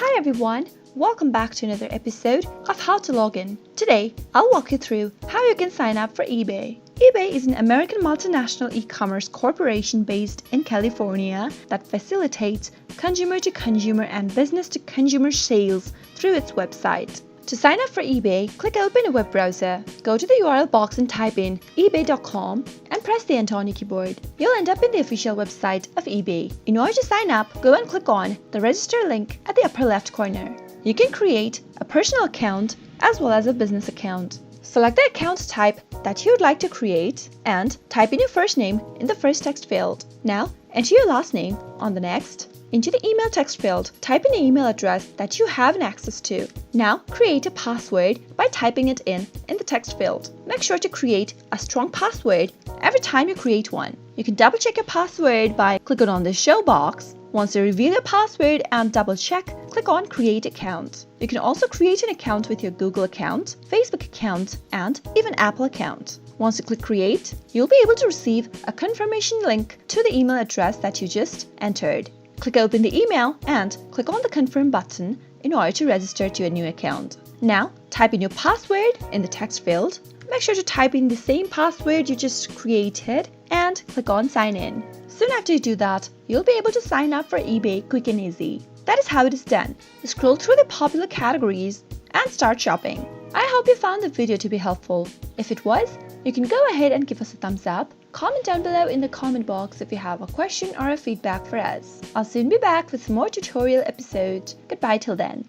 Hi everyone, welcome back to another episode of How to Log In. Today, I'll walk you through how you can sign up for eBay. eBay is an American multinational e-commerce corporation based in California that facilitates consumer-to-consumer and business-to-consumer sales through its website. To sign up for eBay, click open a web browser, go to the URL box and type in ebay.com and press the enter on your keyboard. You'll end up in the official website of eBay. In order to sign up, go and click on the register link at the upper left corner. You can create a personal account as well as a business account. Select the account type that you would like to create and type in your first name in the first text field. Now, enter your last name on the next. Into the email text field, type in the email address that you have access to. Now, create a password by typing it in the text field. Make sure to create a strong password every time you create one. You can double check your password by clicking on the show box. Once you reveal your password and double check, click on create account. You can also create an account with your Google account, Facebook account, and even Apple account. Once you click create, you'll be able to receive a confirmation link to the email address that you just entered. Click open the email and click on the confirm button in order to register to a new account. Now, type in your password in the text field. Make sure to type in the same password you just created and click on sign in. Soon after you do that, you'll be able to sign up for eBay quick and easy. That is how it is done. Scroll through the popular categories and start shopping. I hope you found the video to be helpful. If it was, you can go ahead and give us a thumbs up. Comment down below in the comment box if you have a question or a feedback for us. I'll soon be back with more tutorial episodes. Goodbye till then.